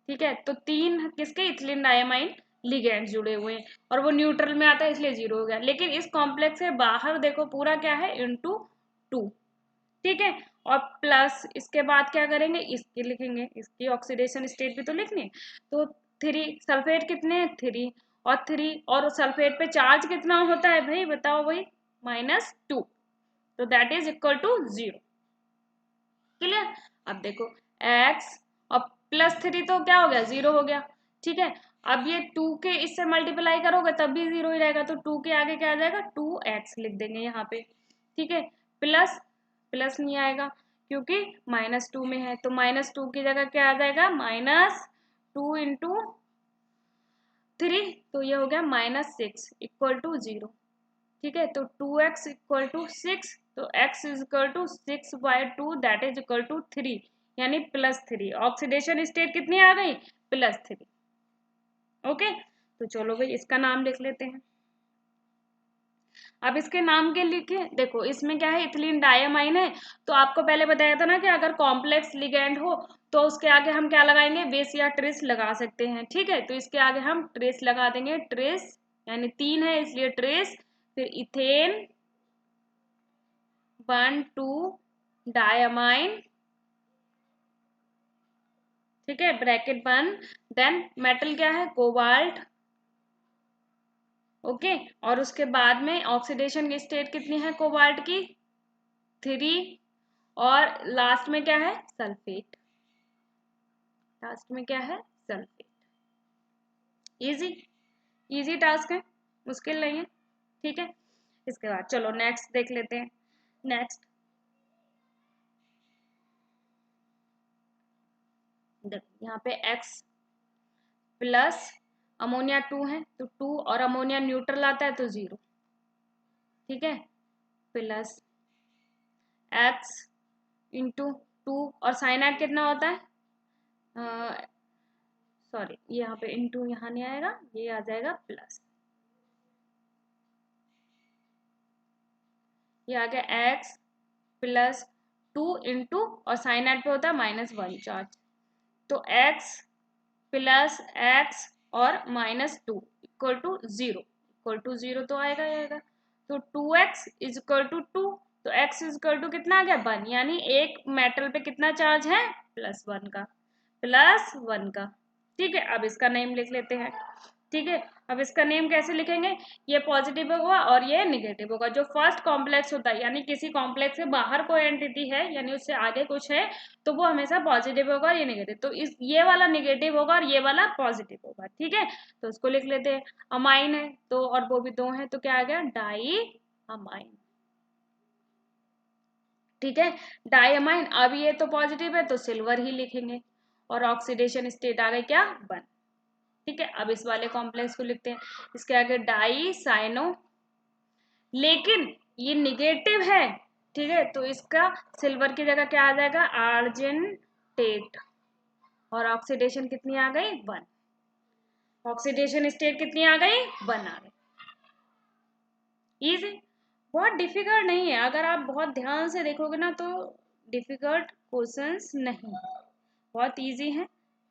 ठीक है। तो 3 किसके, इथिलीन डायमाइन लिगेंड्स जुड़े हुए हैं, और वो न्यूट्रल में आता है इसलिए 0 हो गया, लेकिन इस कॉम्प्लेक्स से बाहर देखो पूरा क्या है, इंटू 2, ठीक है। और प्लस इसके बाद क्या करेंगे, इसकी लिखेंगे, इसकी ऑक्सीडेशन स्टेट भी तो लिखनी है। तो 3 सल्फेट कितने हैं, 3, और 3 और सल्फेट पे चार्ज कितना होता है भाई, बताओ भाई, -2, तो that is equal to 0, clear. अब देखो x और +3 तो क्या हो गया, 0 हो गया, ठीक है। अब ये 2 के इससे मल्टीप्लाई करोगे तब भी 0 ही रहेगा, तो 2 के आगे क्या आ जाएगा, 2x लिख देंगे यहाँ पे, ठीक है। प्लस प्लस नहीं आएगा क्योंकि -2 में है, तो -2 की जगह क्या आ जाएगा, -2 इंटू 3, तो ये हो गया -6 इक्वल टू 0, ठीक है। तो 2x इक्वल टू 6, तो x is equal to 6/2 that is equal to 3, यानी +3, ऑक्सीडेशन स्टेट कितनी आ गई, +3, ओके। तो चलो भाई इसका नाम लिख लेते हैं। अब इसके नाम के लिखे, देखो इसमें क्या है, इथिलीन डायमाइन है, तो आपको पहले बताया था ना कि अगर कॉम्प्लेक्स लिगेंड हो तो उसके आगे हम क्या लगाएंगे, बेस या ट्रेस लगा सकते हैं, ठीक है। तो इसके आगे हम ट्रेस लगा देंगे, ट्रेस यानी 3 है इसलिए ट्रेस, फिर इथेन 1 2 डायमाइन, ठीक है, ब्रैकेट 1, देन मेटल क्या है, कोबाल्ट, ओके। और उसके बाद में ऑक्सीडेशन की स्टेट कितनी है कोबाल्ट की, 3, और लास्ट में क्या है, सल्फेट, लास्ट में क्या है, सल्फेट। इजी, इजी टास्क है, मुश्किल नहीं है, ठीक है। इसके बाद चलो नेक्स्ट देख लेते हैं। नेक्स्ट देखो यहाँ पे x प्लस अमोनिया 2 है, तो 2 और अमोनिया न्यूट्रल आता है तो 0, ठीक है, प्लस x इंटू 2 और साइनाइड कितना होता है, सॉरी यहाँ पे इंटू यहाँ नहीं आएगा, ये आ जाएगा प्लस, ये आ गया x प्लस 2 इंटू और साइनाइड पे होता है -1 चार्ज, तो x प्लस x और -2 इक्वल टू 0, इक्वल टू 0 तो आएगा आएगा, तो 2x इज इक्वल टू 2, तो x इज इक्वल टू कितना आ गया 1, यानी एक मेटल पे कितना चार्ज है +1 का, +1 का, ठीक है। अब इसका नेम लिख लेते हैं, ठीक है। अब इसका नेम कैसे लिखेंगे, ये पॉजिटिव होगा और ये निगेटिव होगा। जो फर्स्ट कॉम्प्लेक्स होता है यानी किसी कॉम्प्लेक्स से बाहर कोई एंटिटी है यानी उससे आगे कुछ है तो वो हमेशा पॉजिटिव होगा और ये निगेटिव, तो इस ये वाला निगेटिव होगा और ये वाला पॉजिटिव होगा, ठीक है। तो उसको लिख लेते हैं, अमाइन है तो और वो भी 2 है तो क्या आ गया डाई अमाइन, ठीक है, डाई अमाइन। अब ये तो पॉजिटिव है तो सिल्वर ही लिखेंगे और ऑक्सीडेशन स्टेट आ गई क्या 1, ठीक है। अब इस वाले कॉम्प्लेक्स को लिखते हैं, इसके आगे डाई साइनो, लेकिन ये निगेटिव है, ठीक है, तो इसका सिल्वर की जगह क्या आ जाएगा आर्जेंटेट, और ऑक्सीडेशन कितनी आ गई 1, ऑक्सीडेशन स्टेट कितनी आ गई 1 आ गई। इजी, बहुत डिफिकल्ट नहीं है, अगर आप बहुत ध्यान से देखोगे ना तो डिफिकल्ट क्वेश्चंस नहीं, बहुत इजी है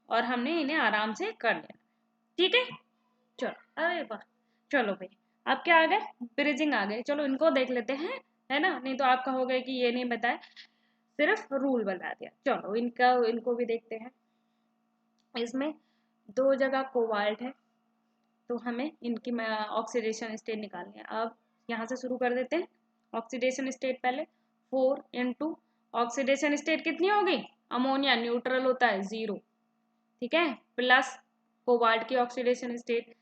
और हमने इन्हें आराम से कर लिया, ठीक है। चलो, अरे वाह, चलो भाई अब क्या आ गए ब्रिजिंग आ गए, चलो इनको देख लेते हैं, है ना, नहीं तो आप कहोगे कि ये नहीं बताए सिर्फ रूल बता दिया। चलो इनको भी देखते हैं। इसमें 2 जगह कोबाल्ट है तो हमें इनकी ऑक्सीडेशन स्टेट निकालनी है। अब यहाँ से शुरू कर देते हैं, ऑक्सीडेशन स्टेट पहले 4 इंटू ऑक्सीडेशन स्टेट कितनी होगी, अमोनिया न्यूट्रल होता है 0, ठीक है, प्लस कोबाल्ट की oxidation state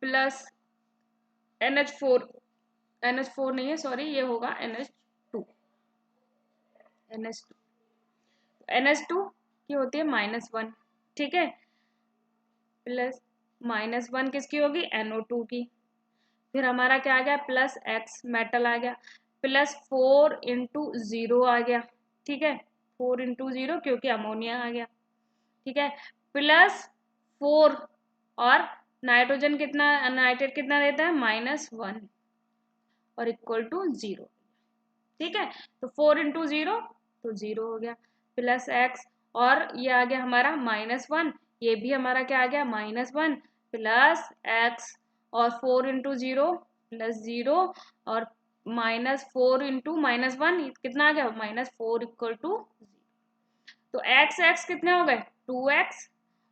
plus NH4, NH4 नहीं है सॉरी, ये होगा NH2, NH2, NH2 की होती है -1, ठीक है, प्लस -1 किसकी होगी NO2 की, फिर हमारा क्या आ गया प्लस x मेटल आ गया, प्लस 4 इंटू 0 आ गया, ठीक है, 4 इंटू 0 क्योंकि अमोनिया आ गया, ठीक है, प्लस 4 और नाइट्रोजन कितना, नाइट्रेट कितना देता है -1 और इक्वल टू 0, ठीक है, तो 4 इंटू 0 तो 0 हो गया, प्लस x और ये आ गया हमारा -1, ये भी हमारा क्या आ गया -1 प्लस x और 4 इंटू 0 प्लस 0 और -4 इंटू -1 कितना आ गया -4 इक्वल टू 0, तो x कितने हो गए 2x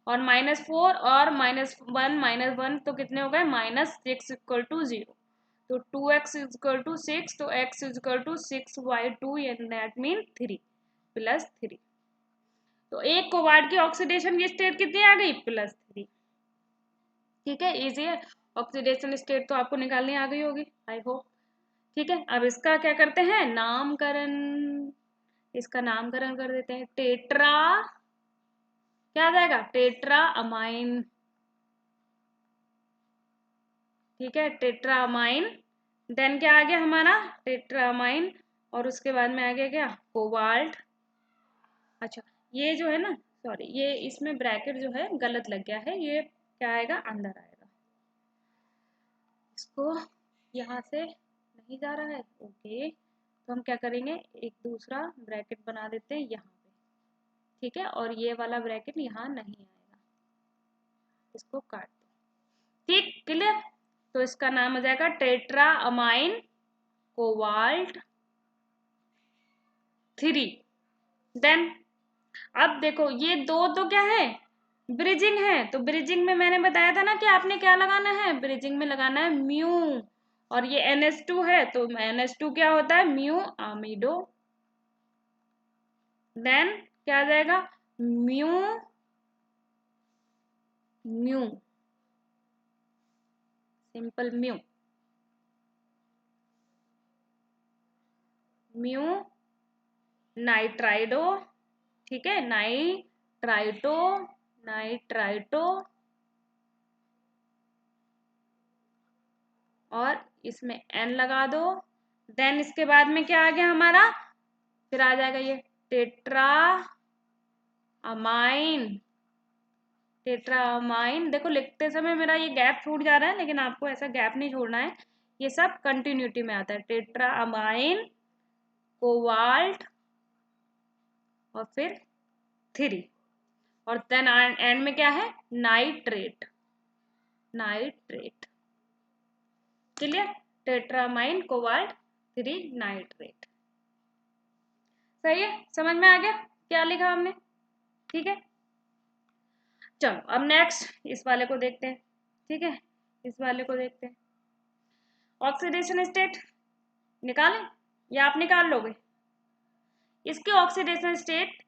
और -4 और -1 तो कितने हो गए -6 इक्वल टू 0, तो 2x इज इक्वल टू 6, तो x is equal to 6/2 and that mean 3 plus 3, तो एक कोबाल्ट की ऑक्सीडेशन की स्टेट कितनी आ गई +3, ठीक है, इजी है, ऑक्सीडेशन स्टेट तो आपको निकालनी आ गई होगी आई होप, ठीक है। अब इसका क्या करते हैं नामकरण, इसका नामकरण कर देते हैं, टेट्रा क्या आ जाएगा टेट्रा अमाइन, ठीक है, टेट्रा अमाइन, देन क्या आ गया हमारा टेट्रा अमाइन और उसके बाद में आ गया क्या कोबाल्ट, अच्छा ये जो है ना सॉरी ये इसमें ब्रैकेट जो है गलत लग गया है, ये क्या आएगा अंदर आएगा, इसको यहाँ से नहीं जा रहा है ओके, तो हम क्या करेंगे एक दूसरा ब्रैकेट बना देते हैं यहाँ पे, ठीक है, और ये वाला ब्रैकेट यहाँ नहीं आएगा, इसको काट दो, ठीक क्लियर, तो इसका नाम हो जाएगा टेट्रा अमाइन कोबाल्ट 3, देन अब देखो ये दो तो क्या है ब्रिजिंग है, तो ब्रिजिंग में मैंने बताया था ना कि आपने क्या लगाना है ब्रिजिंग में लगाना है म्यू, और ये NH2 है तो NH2 क्या होता है म्यू आमिडो, देन क्या आ जाएगा mu mu simple mu, mu nitrido, ठीक है, नाइट्राइटो, नाइट्राइटो, और इसमें एन लगा दो। देन इसके बाद में क्या आ गया हमारा, फिर आ जाएगा ये टेट्रा अमाइन, टेट्रा अमाइन। देखो लिखते समय मेरा ये गैप छूट जा रहा है, लेकिन आपको ऐसा गैप नहीं छोड़ना है, ये सब कंटिन्यूटी में आता है। टेट्रा अमाइन, कोबाल्ट, और फिर 3, और देन एंड में क्या है, nitrate, nitrate. Clear, tetraamine cobalt 3 nitrate. सही है, समझ में आ गया क्या लिखा हमने, ठीक है। चलो अब नेक्स्ट इस वाले को देखते हैं, ठीक है, इस वाले को देखते हैं। ऑक्सीडेशन स्टेट निकालें या आप निकाल लोगे? इसकी ऑक्सीडेशन स्टेट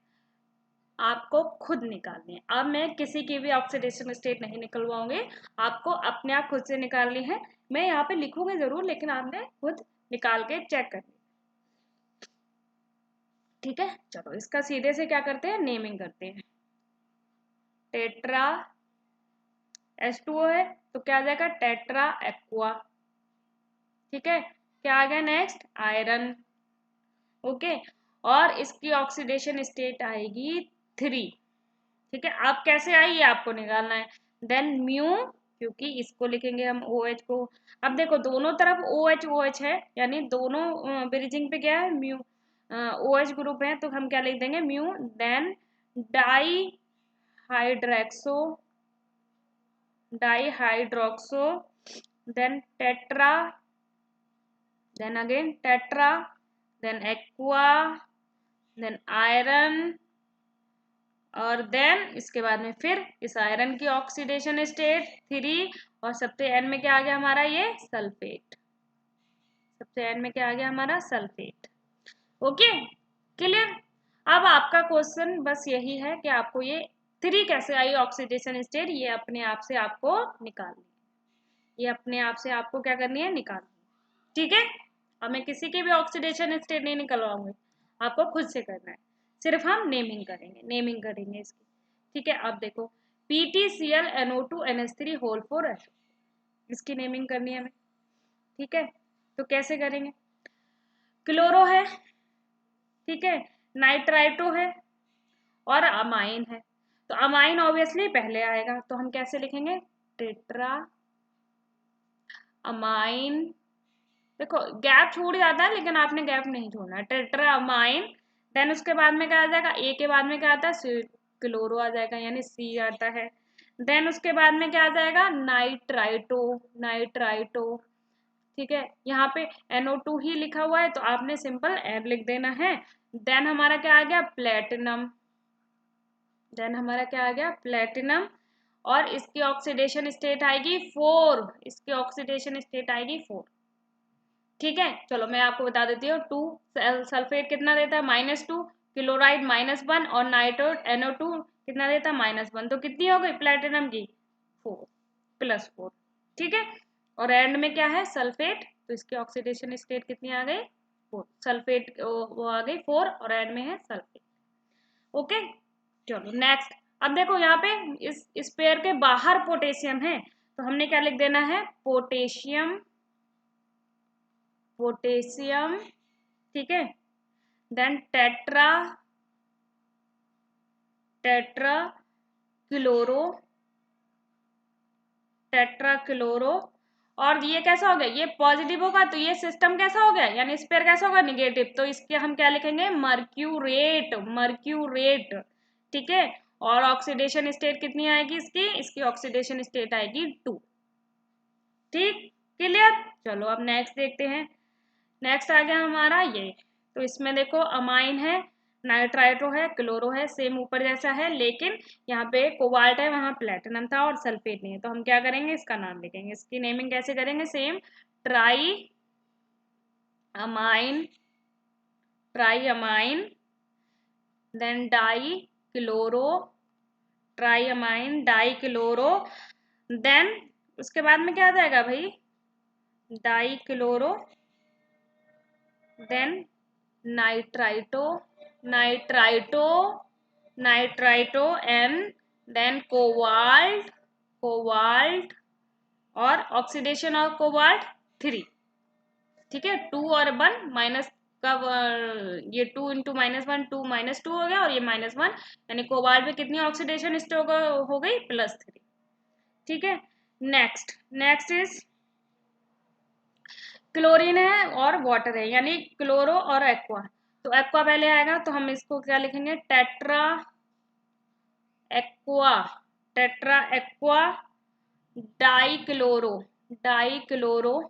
आपको खुद निकालनी है। अब मैं किसी की भी ऑक्सीडेशन स्टेट नहीं निकलवाऊंगी, आपको अपने आप खुद से निकालनी है। मैं यहाँ पे लिखूंगी जरूर, लेकिन आपने खुद निकाल के चेक करनी, ठीक है। चलो इसका सीधे से क्या करते हैं, नेमिंग करते हैं। टेट्रा H2O है तो क्या आ जाएगा, टेट्रा एक्वा, ठीक है। क्या आ गया नेक्स्ट, आयरन, ओके। और इसकी ऑक्सीडेशन स्टेट आएगी 3, ठीक है। अब कैसे आई ये आपको निकालना है। देन म्यू, क्योंकि इसको लिखेंगे हम OH को। अब देखो दोनों तरफ OH OH है, यानी दोनों ब्रिजिंग पे क्या है, म्यू OH ग्रुप है, तो हम क्या लिख देंगे, mu. Then di hydroxo, dihydroxo, then tetra, then again tetra, then aqua, then iron, और देन इसके बाद में फिर इस आयरन की ऑक्सीडेशन स्टेट 3, और सबसे एंड में क्या आ गया हमारा, ये सल्फेट, सबसे एंड में क्या आ गया हमारा, सल्फेट। Okay, clear. अब आपका क्वेश्चन बस यही है कि आपको ये 3 कैसे आई ऑक्सीडेशन स्टेट, ये अपने आप से आपको निकालनी है, ये अपने आप से आपको क्या करनी है, निकालनी है, ठीक है। अब मैं किसी की भी ऑक्सीडेशन स्टेट नहीं निकलवाऊंगी, आपको खुद से करना है, सिर्फ हम नेमिंग करेंगे, नेमिंग करेंगे इसकी, ठीक है। अब देखो PtClNO2NH3 होल 4, इसकी नेमिंग करनी है हमें, ठीक है। तो कैसे करेंगे, क्लोरो है, ठीक है, नाइट्राइटो है, और अमाइन है। तो अमाइन ऑब्वियसली पहले आएगा, तो हम कैसे लिखेंगे, टेट्रा अमाइन। देखो गैप छूट जाता है, लेकिन आपने गैप नहीं छोड़ना है, टेट्रा अमाइन। देन उसके बाद में क्या आ जाएगा, ए के बाद में क्या आता है, क्लोरो आ जाएगा, यानी C आता है। देन उसके बाद में क्या आ जाएगा, नाइट्राइटो, नाइट्राइटो, ठीक है। यहाँ पे NO2 ही लिखा हुआ है, तो आपने सिंपल N लिख देना है। देन हमारा क्या आ गया, प्लेटिनम, देन हमारा क्या आ गया, प्लेटिनम, और इसकी ऑक्सीडेशन स्टेट आएगी 4, इसकी ऑक्सीडेशन स्टेट आएगी 4, ठीक है। चलो मैं आपको बता देती हूँ, 2 सल्फेट कितना देता है, -2, क्लोराइड -1, और नाइट्रो NO2 कितना देता है, -1, तो कितनी हो गई प्लेटिनम की, 4 +4, ठीक है। और एंड में क्या है, सल्फेट, तो इसकी ऑक्सीडेशन स्टेट कितनी आ गई, 4, सल्फेट वो आ गई 4, और एंड में है सल्फेट, ओके। चलो नेक्स्ट, अब देखो यहाँ पे इस पेयर के बाहर पोटेशियम है, तो हमने क्या लिख देना है, पोटेशियम, पोटेशियम, ठीक है। Then tetra, tetra chloro, tetra chloro, और ये कैसा हो गया, ये पॉजिटिव होगा, तो ये सिस्टम कैसा हो गया, यानी स्पेयर कैसा होगा, निगेटिव, तो इसके हम क्या लिखेंगे, मर्क्यूरेट, मर्क्यूरेट, ठीक है। और ऑक्सीडेशन स्टेट कितनी आएगी इसकी, इसकी ऑक्सीडेशन स्टेट आएगी 2, ठीक, क्लियर। चलो अब नेक्स्ट देखते हैं। नेक्स्ट आ गया हमारा ये, तो इसमें देखो अमाइन है, नाइट्राइटो है, क्लोरो है, सेम ऊपर जैसा है, लेकिन यहाँ पे कोबाल्ट है, वहां प्लेटिनम था और सल्फेट नहीं है, तो हम क्या करेंगे, इसका नाम लिखेंगे। इसकी नेमिंग कैसे करेंगे, same, tri amine, tri amine, then di chloro, tri amine di chloro, देन उसके बाद में क्या आ जाएगा भाई, di chloro, then nitrito, nitrito, nitrito and then cobalt, cobalt और ऑक्सीडेशन ऑफ कोबाल्ट 3। ठीक है, 2 और 1 माइनस का, ये 2 इंटू -1 2 -2 हो गया और ये -1, यानी कोबाल्ट में कितनी ऑक्सीडेशन स्टेट हो गई +3। ठीक है, नेक्स्ट, नेक्स्ट इज क्लोरीन है और वाटर है, यानी क्लोरो और एक्वा। तो एक्वा पहले आएगा तो हम इसको क्या लिखेंगे, tetra aqua, tetra aqua dichloro, dichloro,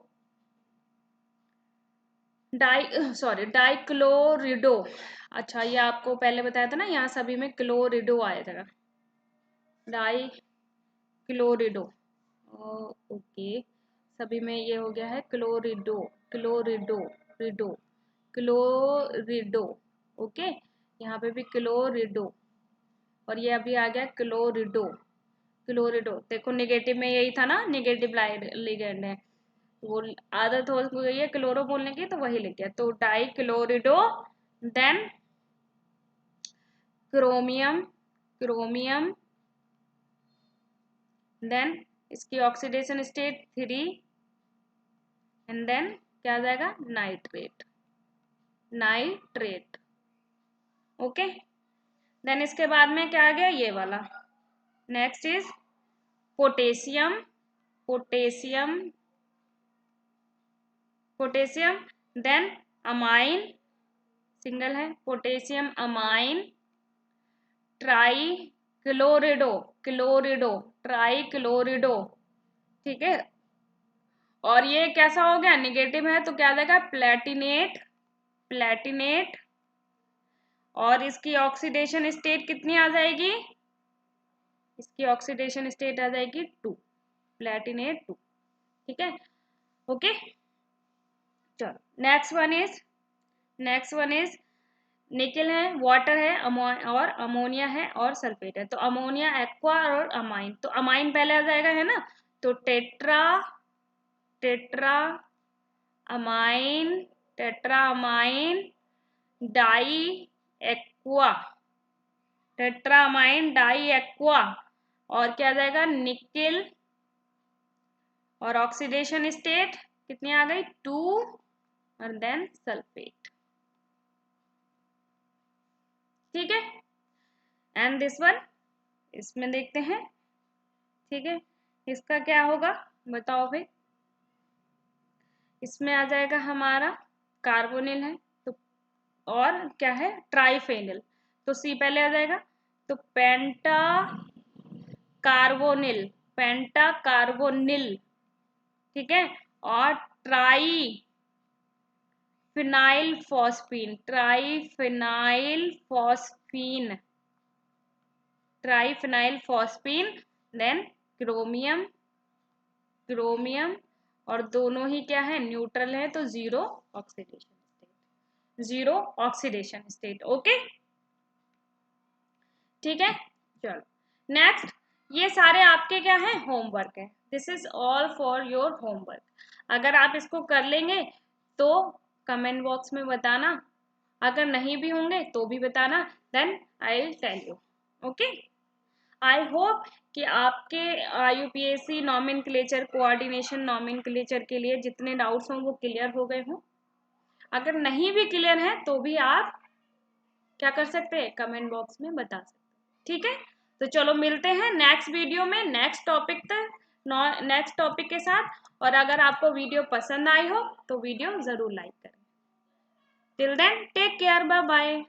डाइक्लोरिडो। अच्छा, ये आपको पहले बताया था ना, यहाँ सभी में क्लोरिडो आया था, डाइक्लोरिडो। ओके, सभी में ये हो गया है क्लोरिडो, क्लोरिडो, रिडो, क्लोरिडो। ओके, यहाँ पे भी क्लोरिडो और ये अभी आ गया क्लोरिडो, क्लोरिडो। देखो नेगेटिव में यही था ना, नेगेटिव लिगेंड है, वो आदत हो गई है क्लोरो बोलने की तो वही लिख गया। तो di chlorido, then chromium, chromium, then इसकी ऑक्सीडेशन स्टेट 3 एंड देन क्या आ जाएगा, नाइट्रेट, नाइट्रेट। ओके, देन इसके बाद में क्या आ गया, ये वाला। Next is potassium, potassium, potassium, then amine, single है, potassium amine, tri chlorido, chlorido, tri chlorido. ठीक है, और ये कैसा हो गया, निगेटिव है तो क्या आ जाएगा, प्लेटिनेट, प्लेटिनेट। और इसकी ऑक्सीडेशन स्टेट कितनी आ जाएगी, इसकी ऑक्सीडेशन स्टेट आ जाएगी 2, प्लेटिनेट 2। ठीक है, ओके, चलो next one is, next one is nickel है, वाटर है, और अमोनिया है और सल्फेट है। तो अमोनिया, एक्वा और अमाइन। तो अमाइन पहले आ जाएगा, है ना, तो tetra, tetra amine, tetra amine di aqua, tetra amine di aqua. और क्या आ जाएगा, निकेल, और ऑक्सीडेशन स्टेट कितनी आ गई, 2 और देन सल्फेट। ठीक है, एंड दिस वन, इसमें देखते हैं। ठीक है, इसका क्या होगा बताओ भाई, इसमें आ जाएगा हमारा कार्बोनिल है, तो और क्या है, ट्राइफेनिल। तो सी पहले आ जाएगा, तो पेंटा कार्बोनिल, पेंटा कार्बोनिल। ठीक है, और tri phenyl phosphine, tri phenyl phosphine, triphenyl phosphine, then chromium, chromium, और दोनों ही क्या है, न्यूट्रल है, तो 0 oxidation state, 0 oxidation state. Okay, ठीक है, चलो नेक्स्ट। ये सारे आपके क्या है, होमवर्क है, this is all for your homework. अगर आप इसको कर लेंगे तो कमेंट बॉक्स में बताना, अगर नहीं भी होंगे तो भी बताना, then I will tell you. Okay, I hope कि आपके यूपीएससी नॉमेनक्लेचर, कोऑर्डिनेशन नॉमेनक्लेचर के लिए जितने डाउट्स हों वो क्लियर हो गए हों। अगर नहीं भी क्लियर है तो भी आप क्या कर सकते हैं, कमेंट बॉक्स में बता सकते हैं। ठीक है, तो चलो मिलते हैं नेक्स्ट वीडियो में, नेक्स्ट टॉपिक तक, नेक्स्ट टॉपिक के साथ। और अगर आपको वीडियो पसंद आई हो तो वीडियो जरूर लाइक करें। Till then take care, bye bye.